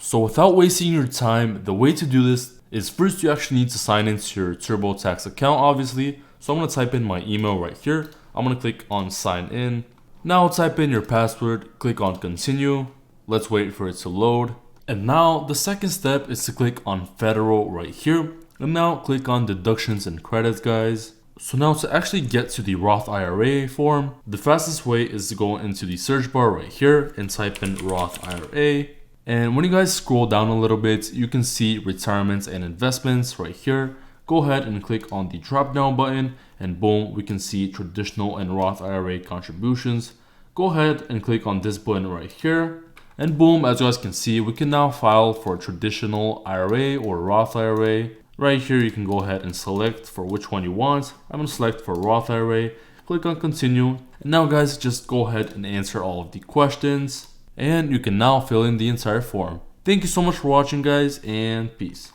So without wasting your time, the way to do this is first you actually need to sign into your TurboTax account, obviously. So I'm going to type in my email right here. I'm going to click on sign in. Now type in your password, click on continue. Let's wait for it to load. And now the second step is to click on federal right here. And now click on deductions and credits, guys. So now to actually get to the Roth IRA form, the fastest way is to go into the search bar right here and type in Roth IRA. And when you guys scroll down a little bit, you can see retirements and investments right here. Go ahead and click on the drop down button and boom, we can see traditional and Roth IRA contributions. Go ahead and click on this button right here. And boom, as you guys can see, we can now file for traditional IRA or Roth IRA. Right here, you can go ahead and select for which one you want. I'm going to select for Roth IRA. Click on continue. And now guys, just go ahead and answer all of the questions. And you can now fill in the entire form. Thank you so much for watching, guys, and peace.